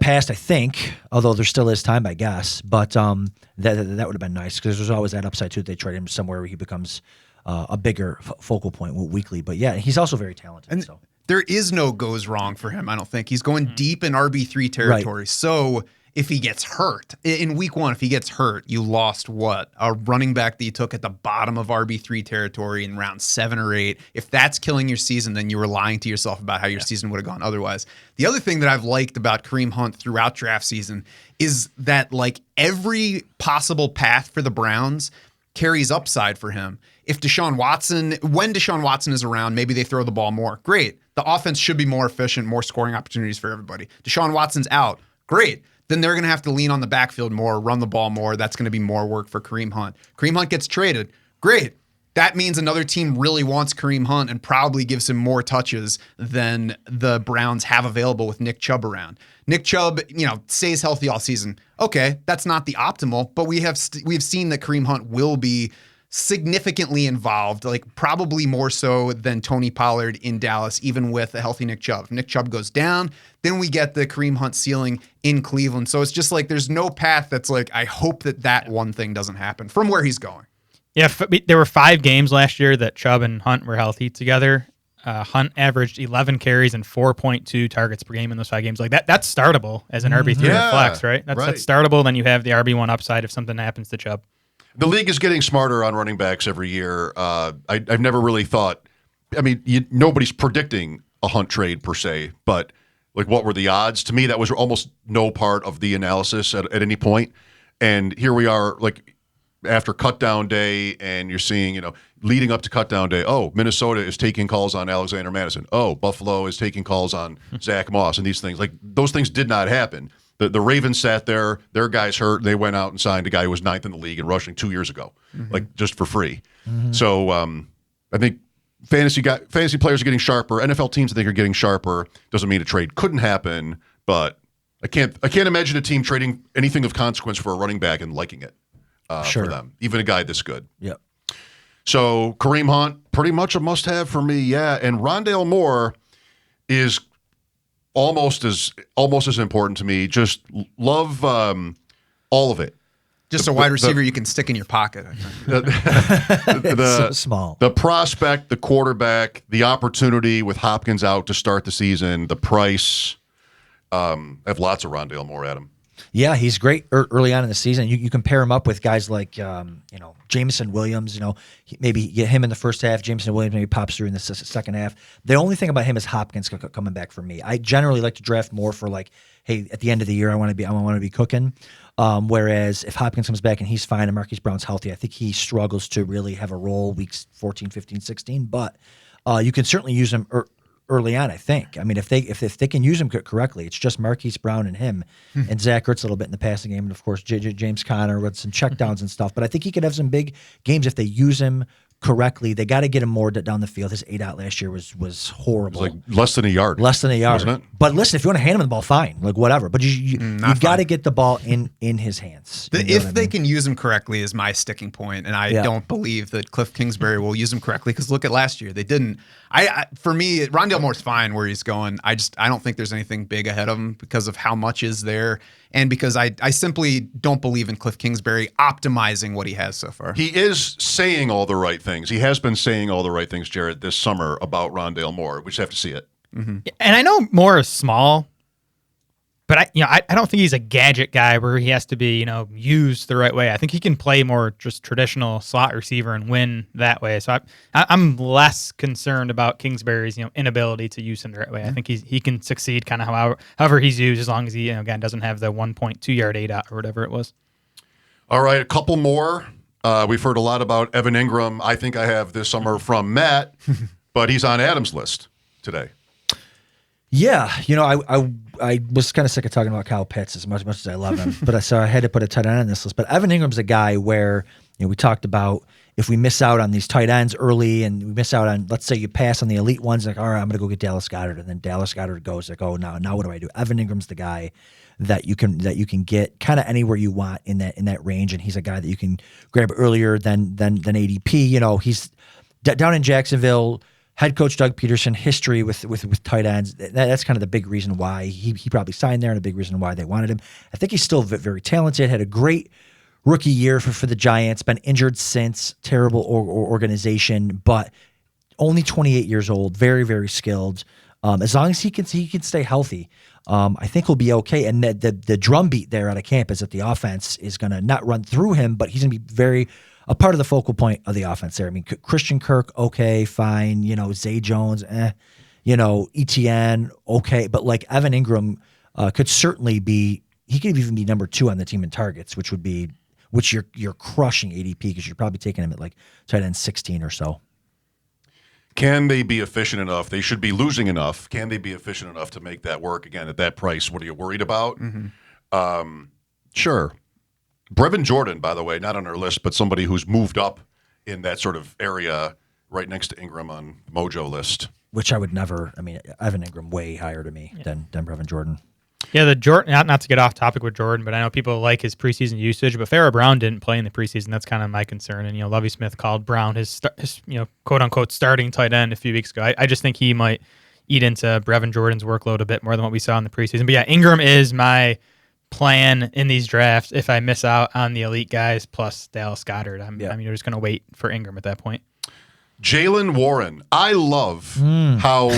past, I think. Although there still is time, I guess. But that would have been nice because there's always that upside too. They trade him somewhere where he becomes a bigger focal point weekly. But yeah, he's also very talented. And there is no goes wrong for him, I don't think. He's going deep in RB3 territory. Right. So if he gets hurt, in week 1, if he gets hurt, you lost what? A running back that you took at the bottom of RB3 territory in round 7 or 8. If that's killing your season, then you were lying to yourself about how your season would have gone otherwise. The other thing that I've liked about Kareem Hunt throughout draft season is that like every possible path for the Browns carries upside for him. When Deshaun Watson is around, maybe they throw the ball more. Great. The offense should be more efficient, more scoring opportunities for everybody. Deshaun Watson's out. Great. Then they're going to have to lean on the backfield more, run the ball more. That's going to be more work for Kareem Hunt. Kareem Hunt gets traded. Great. that means another team really wants Kareem Hunt and probably gives him more touches than the Browns have available with Nick Chubb around. Nick Chubb, stays healthy all season. Okay, that's not the optimal, but we have seen that Kareem Hunt will be significantly involved, like probably more so than Tony Pollard in Dallas, even with a healthy Nick Chubb. If Nick Chubb goes down, then we get the Kareem Hunt ceiling in Cleveland. So it's just like there's no path that's like, I hope that one thing doesn't happen from where he's going. Yeah, there were 5 games last year that Chubb and Hunt were healthy together. Hunt averaged 11 carries and 4.2 targets per game in those 5 games. Like that's startable as an RB3 or flex, right? That's startable. Then you have the RB1 upside if something happens to Chubb. The league is getting smarter on running backs every year. I've never really thought. I mean, nobody's predicting a Hunt trade per se, but like, what were the odds? To me, that was almost no part of the analysis at any point. And here we are, like after cutdown day, and you're seeing, leading up to cutdown day. Oh, Minnesota is taking calls on Alexander Madison. Oh, Buffalo is taking calls on Zach Moss, and these things. Like, those things did not happen. The Ravens sat there, their guys hurt, and they went out and signed a guy who was 9th in the league in rushing 2 years ago, like just for free. So I think fantasy players are getting sharper. NFL teams, I think, are getting sharper. Doesn't mean a trade couldn't happen, but I can't imagine a team trading anything of consequence for a running back and liking it for them, even a guy this good. Yep. So Kareem Hunt, pretty much a must-have for me, yeah. And Rondale Moore is almost as important to me. Just love all of it. Just a wide receiver you can stick in your pocket, I think. So small. The prospect, the quarterback, the opportunity with Hopkins out to start the season, the price. I have lots of Rondale Moore, Adam. Yeah, he's great early on in the season. You compare him up with guys like Jameson Williams. Maybe you get him in the first half. Jameson Williams maybe pops through in the second half. The only thing about him is Hopkins coming back for me. I generally like to draft more for like, hey, at the end of the year I want to be cooking. Whereas if Hopkins comes back and he's fine and Marquise Brown's healthy, I think he struggles to really have a role weeks 14, 15, 16. But you can certainly use him early on, I think. I mean, if they can use him correctly, it's just Marquise Brown and him, and Zach Ertz a little bit in the passing game, and of course James Conner with some checkdowns and stuff. But I think he could have some big games if they use him correctly. They got to get him more down the field. His 8-out last year was horrible. It was like less than a yard. Wasn't it? But listen, if you want to hand him the ball, fine, like whatever. But you got to get the ball in his hands. If they can use him correctly is my sticking point, and I don't believe that Cliff Kingsbury will use him correctly, because look at last year, they didn't. For me, Rondale Moore's fine where he's going. I don't think there's anything big ahead of him because of how much is there, and because I simply don't believe in Cliff Kingsbury optimizing what he has so far. He is saying all the right things. He has been saying all the right things, Jared, this summer about Rondale Moore. We just have to see it. And I know Moore is small, but I don't think he's a gadget guy where he has to be used the right way. I think he can play more just traditional slot receiver and win that way. So I'm less concerned about Kingsbury's inability to use him the right way. I think he can succeed kind of however he's used, as long as he again doesn't have the 1.2 yard 8-out or whatever it was. All right, a couple more. We've heard a lot about Evan Engram. I think I have this summer from Matt, but he's on Adam's list today. Yeah, I was kind of sick of talking about Kyle Pitts as much as I love him, but so I had to put a tight end on this list. But Evan Ingram's a guy where we talked about if we miss out on these tight ends early, and we miss out on, let's say you pass on the elite ones, like, all right, I'm going to go get Dallas Goedert, and then Dallas Goedert goes like, oh, now what do I do? Evan Ingram's the guy that you can get kind of anywhere you want in that range, and he's a guy that you can grab earlier than ADP. He's down in Jacksonville. Head coach Doug Peterson, history with tight ends. That's kind of the big reason why he probably signed there, and a big reason why they wanted him. I think he's still very talented. Had a great rookie year for the Giants. Been injured since. Terrible organization, but only 28 years old. Very, very skilled. As long as he can stay healthy, I think he'll be okay. And the drumbeat there out of camp is that the offense is going to not run through him, but he's going to be a part of the focal point of the offense there. I mean, Christian Kirk, okay, fine. Zay Jones, Etienne, okay. But like Evan Engram could certainly be, he could even be number 2 on the team in targets, which you're crushing ADP because you're probably taking him at like tight end 16 or so. Can they be efficient enough? They should be losing enough. Can they be efficient enough to make that work? Again, at that price, what are you worried about? Sure. Brevin Jordan, by the way, not on our list, but somebody who's moved up in that sort of area right next to Engram on Mojo list. Which I would never. I mean, Evan Engram way higher to me than Brevin Jordan. Yeah, the Jordan. Not to get off topic with Jordan, but I know people like his preseason usage. But Farrah Brown didn't play in the preseason. That's kind of my concern. And Lovie Smith called Brown his quote unquote starting tight end a few weeks ago. I just think he might eat into Brevin Jordan's workload a bit more than what we saw in the preseason. But yeah, Engram is my plan in these drafts if I miss out on the elite guys plus Dallas Goedert. You're just going to wait for Engram at that point. Jalen Warren. I love how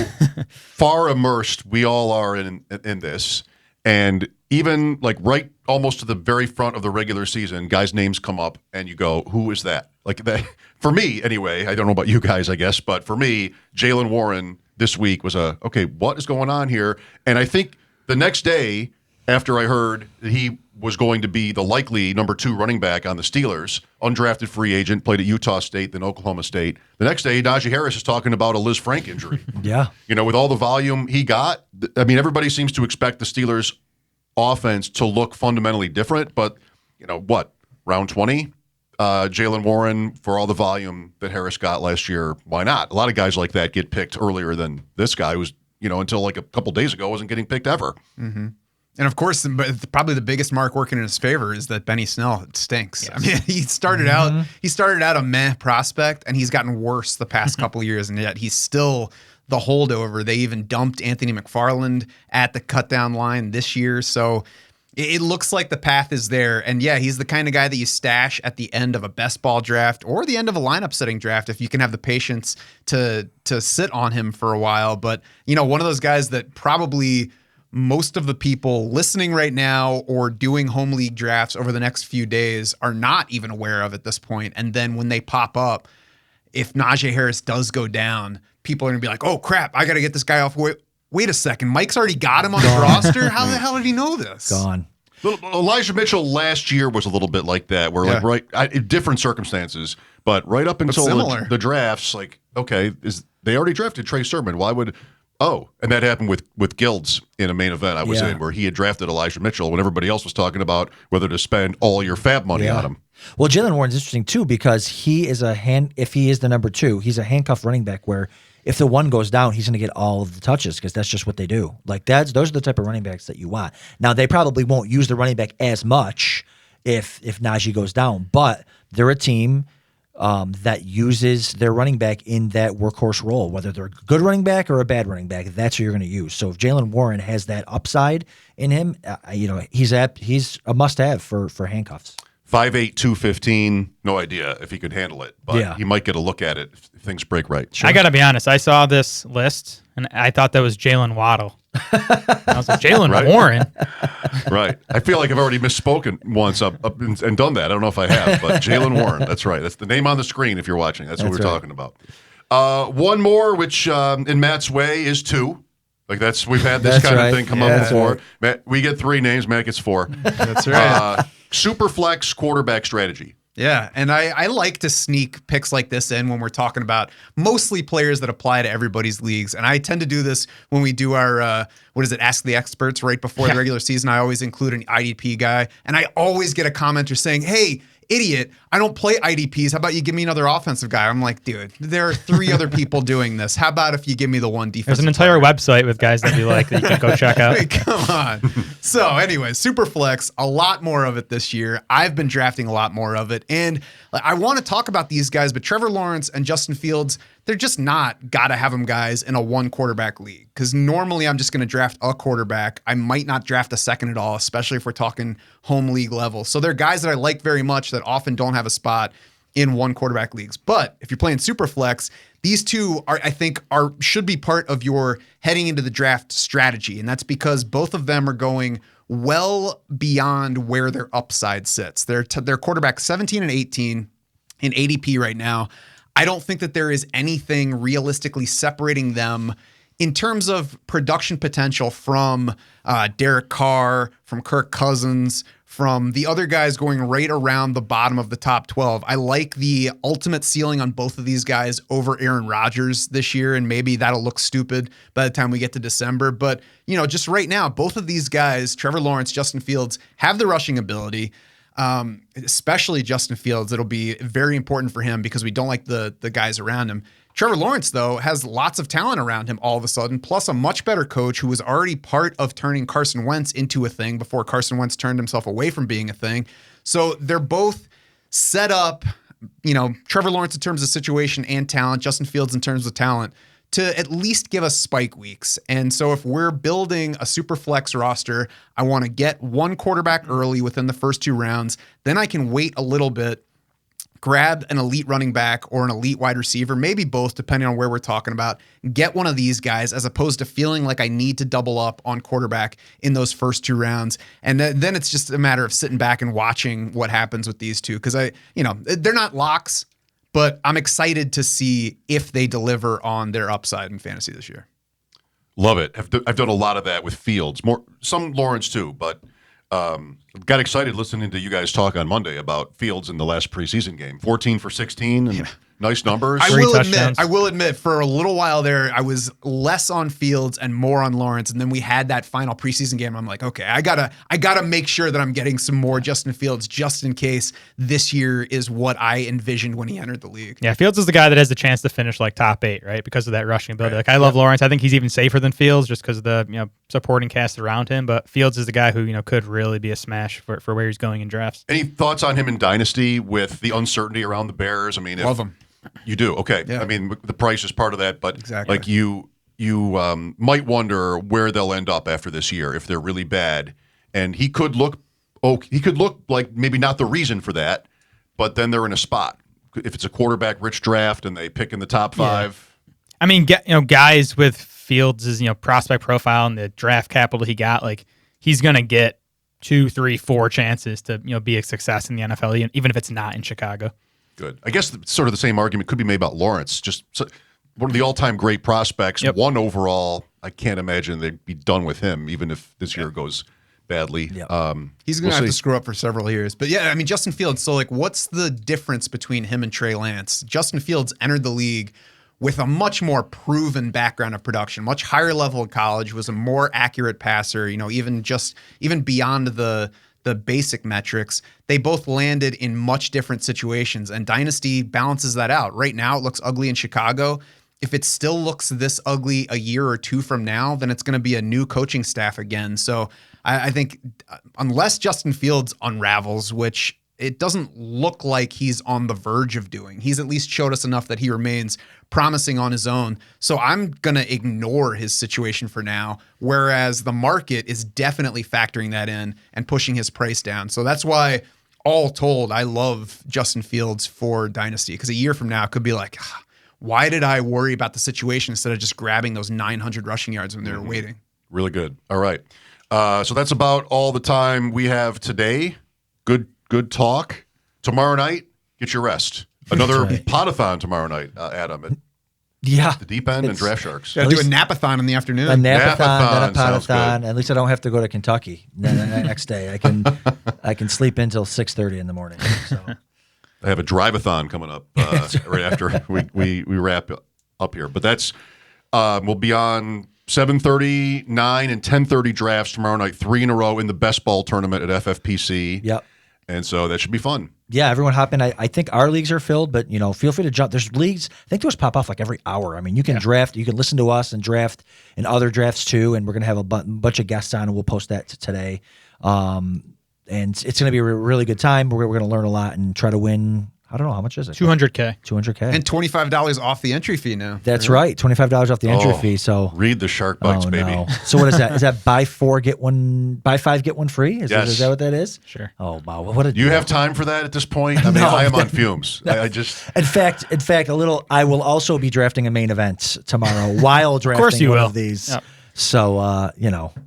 far immersed we all are in this. And even like right almost to the very front of the regular season, guys' names come up and you go, who is that? Like that, for me anyway, I don't know about you guys, I guess, but for me, Jalen Warren this week was okay, what is going on here? And I think the next day after I heard that he was going to be the likely number 2 running back on the Steelers, undrafted free agent, played at Utah State, then Oklahoma State. The next day, Najee Harris is talking about a Liz Frank injury. Yeah. With all the volume he got, I mean, everybody seems to expect the Steelers offense to look fundamentally different, but round 20, Jalen Warren, for all the volume that Harris got last year, why not? A lot of guys like that get picked earlier than this guy was, until like a couple days ago wasn't getting picked ever. Mm-hmm. And of course, probably the biggest mark working in his favor is that Benny Snell stinks. Yes. I mean, he started out a meh prospect, and he's gotten worse the past couple of years, and yet he's still the holdover. They even dumped Anthony McFarland at the cutdown line this year, so it looks like the path is there. And yeah, he's the kind of guy that you stash at the end of a best ball draft or the end of a lineup setting draft if you can have the patience to sit on him for a while. But one of those guys that probably most of the people listening right now or doing home league drafts over the next few days are not even aware of at this point. And then when they pop up, if Najee Harris does go down, people are going to be like, oh, crap, I got to get this guy off. Wait a second. Mike's already got him on his roster? How the hell did he know this? Gone. Elijah Mitchell last year was a little bit like that, where in different circumstances, but right up until the drafts, okay, they already drafted Trey Sermon. Why would... Oh, and that happened with Gilds in a main event I was in, where he had drafted Elijah Mitchell when everybody else was talking about whether to spend all your fab money on him. Well, Jalen Warren's interesting too because he is if he is the number 2, he's a handcuff running back where if the 1 goes down, he's going to get all of the touches because that's just what they do. Those are the type of running backs that you want. Now, they probably won't use the running back as much if Najee goes down, but they're a team that uses their running back in that workhorse role, whether they're a good running back or a bad running back. That's who you're going to use. So if Jalen Warren has that upside in him, he's a must-have for handcuffs. 5'8", 215, no idea if he could handle it, but he might get a look at it if things break right. Sure. I got to be honest. I saw this list, and I thought that was Jalen Waddle. I was like, Jalen Warren? Right. I feel like I've already misspoken once up and done that. I don't know if I have, but Jalen Warren. That's right. That's the name on the screen if you're watching. That's what we're talking about. One more, which in Matt's way is 2. We've had this kind of thing come up before. Right. Matt, we get 3 names. Matt gets 4. That's right. Superflex quarterback strategy. Yeah, and I like to sneak picks like this in when we're talking about mostly players that apply to everybody's leagues. And I tend to do this when we do our, Ask the Experts right before the regular season. I always include an IDP guy. And I always get a commenter saying, hey, idiot, I don't play IDPs. How about you give me another offensive guy? I'm like, dude, there are 3 other people doing this. How about if you give me the one defensive? There's an entire website with guys that you like that you can go check out. Hey, come on. So anyway, Superflex, a lot more of it this year. I've been drafting a lot more of it. And I want to talk about these guys, but Trevor Lawrence and Justin Fields, they're just not gotta have them guys in a 1 quarterback league. Because normally I'm just going to draft a quarterback. I might not draft a second at all, especially if we're talking home league level. So they're guys that I like very much that often don't have a spot in 1 quarterback leagues. But if you're playing Superflex, these 2 should be part of your heading into the draft strategy. And that's because both of them are going well beyond where their upside sits. They're quarterback 17 and 18 in ADP right now. I don't think that there is anything realistically separating them in terms of production potential from Derek Carr, from Kirk Cousins, from the other guys going right around the bottom of the top 12. I like the ultimate ceiling on both of these guys over Aaron Rodgers this year, and maybe that'll look stupid by the time we get to December. But, just right now, both of these guys, Trevor Lawrence, Justin Fields, have the rushing ability. especially Justin Fields. It'll be very important for him because we don't like the guys around him. Trevor Lawrence, though, has lots of talent around him all of a sudden, plus a much better coach who was already part of turning Carson Wentz into a thing before Carson Wentz turned himself away from being a thing. So they're both set up, Trevor Lawrence in terms of situation and talent, Justin Fields in terms of talent, to at least give us spike weeks. And so if we're building a super flex roster, I want to get one quarterback early within the first 2 rounds. Then I can wait a little bit, grab an elite running back or an elite wide receiver, maybe both, depending on where we're talking about, get one of these guys as opposed to feeling like I need to double up on quarterback in those first 2 rounds. And then it's just a matter of sitting back and watching what happens with these two. Because they're not locks, but I'm excited to see if they deliver on their upside in fantasy this year. Love it. I've done a lot of that with Fields, some Lawrence too, but got excited listening to you guys talk on Monday about Fields in the last preseason game. 14 for 16 and nice numbers. I will admit, for a little while there, I was less on Fields and more on Lawrence. And then we had that final preseason game. I'm like, okay, I gotta make sure that I'm getting some more Justin Fields just in case this year is what I envisioned when he entered the league. Yeah, Fields is the guy that has the chance to finish like top 8, right? Because of that rushing ability. Like I love Lawrence. I think he's even safer than Fields just because of the supporting cast around him. But Fields is the guy who could really be a smash for where he's going in drafts. Any thoughts on him in Dynasty with the uncertainty around the Bears? I mean, love him. You do? Okay. Yeah. I mean, the price is part of that, but exactly. like you might wonder where they'll end up after this year if they're really bad. And he could look like maybe not the reason for that, but then they're in a spot. If it's a quarterback-rich draft and they pick in the top 5. Yeah. I mean, guys with Fields' prospect profile and the draft capital he got, like he's gonna get 2, 3, 4 chances to be a success in the NFL, even if it's not in Chicago. Good. I guess sort of the same argument could be made about Lawrence. Just one of the all-time great prospects, 1 overall. I can't imagine they'd be done with him, even if this year goes badly. He's going to have to screw up for several years. But yeah, I mean, Justin Fields, so like what's the difference between him and Trey Lance? Justin Fields entered the league with a much more proven background of production, much higher level of college, was a more accurate passer, even beyond the basic metrics. They both landed in much different situations, and Dynasty balances that out. Right now, it looks ugly in Chicago. If it still looks this ugly a year or 2 from now, then it's going to be a new coaching staff again. So I think unless Justin Fields unravels, which it doesn't look like he's on the verge of doing, he's at least showed us enough that he remains promising on his own. So I'm going to ignore his situation for now, whereas the market is definitely factoring that in and pushing his price down. So that's why, all told, I love Justin Fields for Dynasty, because a year from now it could be like, why did I worry about the situation instead of just grabbing those 900 rushing yards when they were waiting? Really good. All right. So that's about all the time we have today. Good talk. Tomorrow night, get your rest. Another podathon tomorrow night, Adam, at the Deep End and Draft Sharks. Got to do a napathon in the afternoon. A napathon, then a sounds podathon. good. At least I don't have to go to Kentucky the next day. I can sleep until 6:30 in the morning. So. I have a drive-a-thon coming up right after we wrap up here. But that's we'll be on 7:30, 9, and 10:30 drafts tomorrow night, 3 in a row in the best ball tournament at FFPC. Yep. And so that should be fun. Yeah, everyone hop in. I think our leagues are filled, but feel free to jump. There's leagues. I think those pop off like every hour. I mean, you can draft. You can listen to us and draft in other drafts too. And we're gonna have a bunch of guests on, and we'll post that today. And it's gonna be a really good time. We're gonna learn a lot and try to win. I don't know how much is it. $200K. $200K. And $25 off the entry fee now. That's right. $25 off the entry fee. So read the Shark Bites, baby. No. So what is that? Is that buy 5 get one free? Is that what that is? Sure. Oh wow. What you have time for that at this point? I mean, I am on fumes. I just. In fact, I will also be drafting a main event tomorrow while drafting of course you one will. of these. Yep. So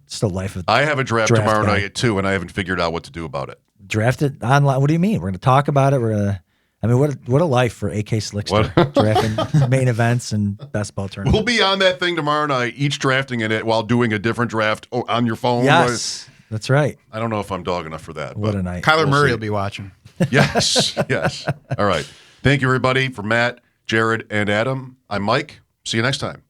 it's the life of. I have a draft tomorrow guy. night at 2, and I haven't figured out what to do about it. Draft it online. What do you mean? We're going to talk about it. What a life for AK Slickster, drafting main events and best ball tournaments. We'll be on that thing tomorrow night, each drafting in it while doing a different draft on your phone. Yes, that's right. I don't know if I'm dog enough for that. What a night. Kyler Murray will be watching. Yes. All right. Thank you, everybody. For Matt, Jared, and Adam, I'm Mike. See you next time.